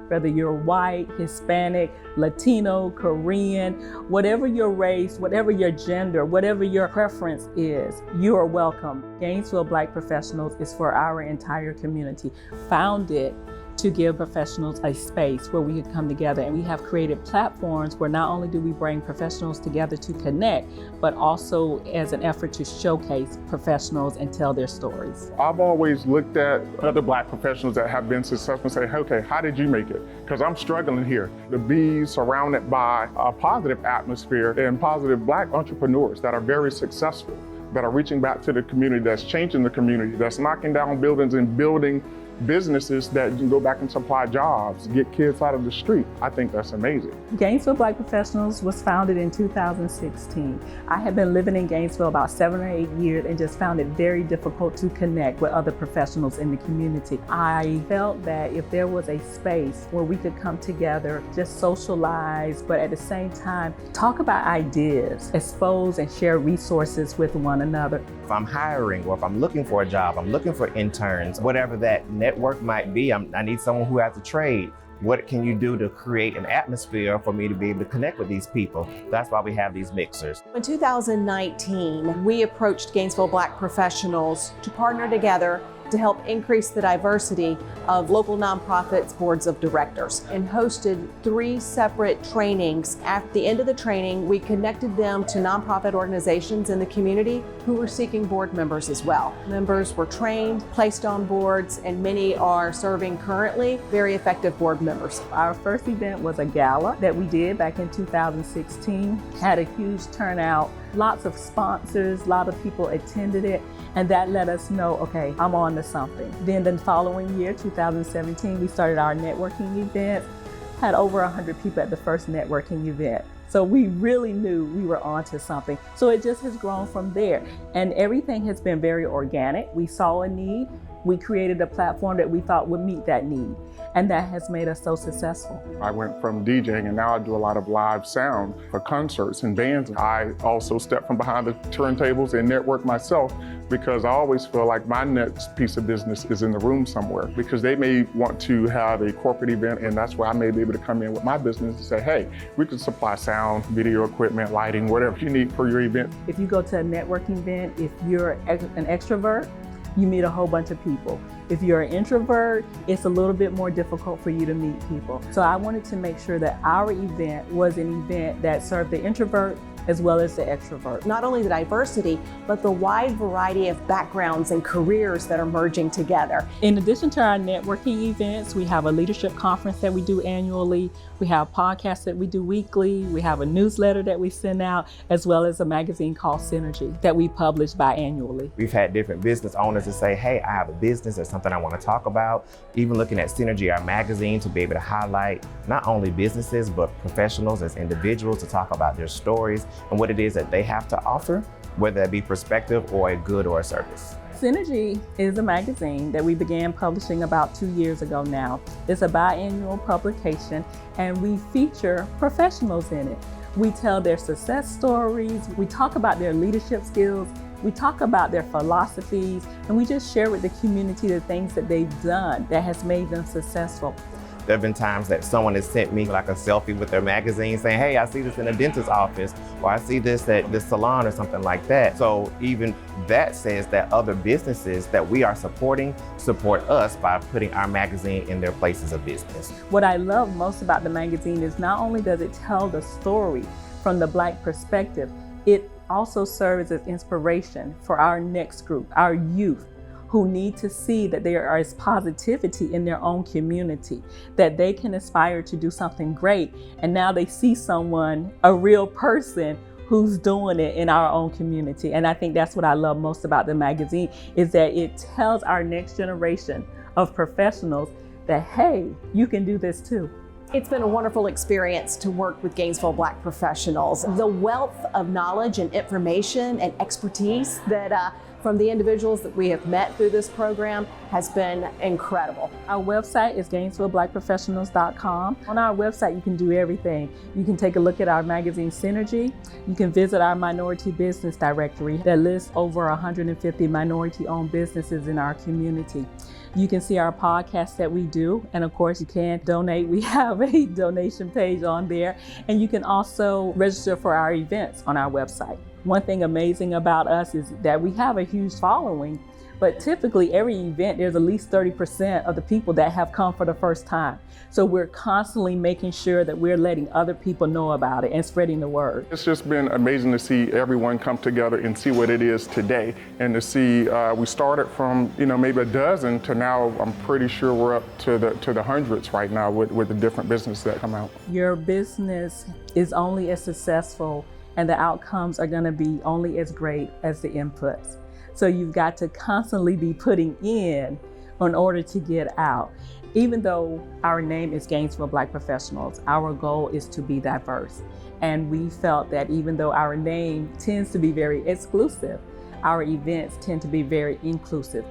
whether you're white, Hispanic, Latino, Korean, whatever your race, whatever your gender, whatever your preference is, you are welcome. Gainesville Black Professionals is for our entire community, founded to give professionals a space where we can come together. And we have created platforms where not only do we bring professionals together to connect, but also as an effort to showcase professionals and tell their stories. I've always looked at other Black professionals that have been successful and say, okay, how did you make it? Because I'm struggling here. To be surrounded by a positive atmosphere and positive Black entrepreneurs that are very successful, that are reaching back to the community, that's changing the community, that's knocking down buildings and building businesses that can go back and supply jobs, get kids out of the street. I think that's amazing. Gainesville Black Professionals was founded in 2016. I had been living in Gainesville about 7 or 8 years and just found it very difficult to connect with other professionals in the community. I felt that if there was a space where we could come together, just socialize, but at the same time, talk about ideas, expose and share resources with one another. If I'm hiring or if I'm looking for a job, I'm looking for interns, whatever that network might be, I need someone who has a trade. What can you do to create an atmosphere for me to be able to connect with these people? That's why we have these mixers. In 2019, we approached Gainesville Black Professionals to partner together to help increase the diversity of local nonprofits' boards of directors, and hosted 3 separate trainings. At the end of the training, we connected them to nonprofit organizations in the community who were seeking board members as well. Members were trained, placed on boards, and many are serving currently, very effective board members. Our first event was a gala that we did back in 2016, had a huge turnout, lots of sponsors, a lot of people attended it, and that let us know, okay, I'm on to something. Then the following year, 2017, we started our networking event, had over 100 people at the first networking event. So we really knew we were onto something. So it just has grown from there. And everything has been very organic. We saw a need, we created a platform that we thought would meet that need. And that has made us so successful. I went from DJing and now I do a lot of live sound for concerts and bands. I also step from behind the turntables and network myself, because I always feel like my next piece of business is in the room somewhere, because they may want to have a corporate event, and that's where I may be able to come in with my business and say, hey, we can supply sound, video equipment, lighting, whatever you need for your event. If you go to a networking event, if you're an extrovert, you meet a whole bunch of people. If you're an introvert, it's a little bit more difficult for you to meet people. So I wanted to make sure that our event was an event that served the introvert as well as the extrovert. Not only the diversity, but the wide variety of backgrounds and careers that are merging together. In addition to our networking events, we have a leadership conference that we do annually. We have podcasts that we do weekly. We have a newsletter that we send out, as well as a magazine called Synergy that we publish biannually. We've had different business owners that say, hey, I have a business, there's something I want to talk about. Even looking at Synergy, our magazine, to be able to highlight not only businesses, but professionals as individuals to talk about their stories and what it is that they have to offer, whether it be perspective or a good or a service. Synergy is a magazine that we began publishing about 2 years ago now. It's a biannual publication, and we feature professionals in it. We tell their success stories, we talk about their leadership skills, we talk about their philosophies, and we just share with the community the things that they've done that has made them successful. There have been times that someone has sent me like a selfie with their magazine saying, hey, I see this in a dentist's office, or I see this at this salon or something like that. So even that says that other businesses that we are supporting support us by putting our magazine in their places of business. What I love most about the magazine is not only does it tell the story from the Black perspective, it also serves as inspiration for our next group, our youth, who need to see that there is positivity in their own community, that they can aspire to do something great. And now they see someone, a real person, who's doing it in our own community. And I think that's what I love most about the magazine, is that it tells our next generation of professionals that, hey, you can do this too. It's been a wonderful experience to work with Gainesville Black Professionals. The wealth of knowledge and information and expertise that from the individuals that we have met through this program has been incredible. Our website is GainesvilleBlackProfessionals.com. On our website, you can do everything. You can take a look at our magazine Synergy. You can visit our minority business directory that lists over 150 minority-owned businesses in our community. You can see our podcasts that we do, and of course you can donate. We have a donation page on there, and you can also register for our events on our website. One thing amazing about us is that we have a huge following, but typically every event there's at least 30% of the people that have come for the first time. So we're constantly making sure that we're letting other people know about it and spreading the word. It's just been amazing to see everyone come together and see what it is today, and to see we started from maybe a dozen to now I'm pretty sure we're up to the hundreds right now with the different businesses that come out. Your business is only as successful and the outcomes are going to be only as great as the inputs. So you've got to constantly be putting in order to get out. Even though our name is Gainesville Black Professionals, our goal is to be diverse. And we felt that even though our name tends to be very exclusive, our events tend to be very inclusive.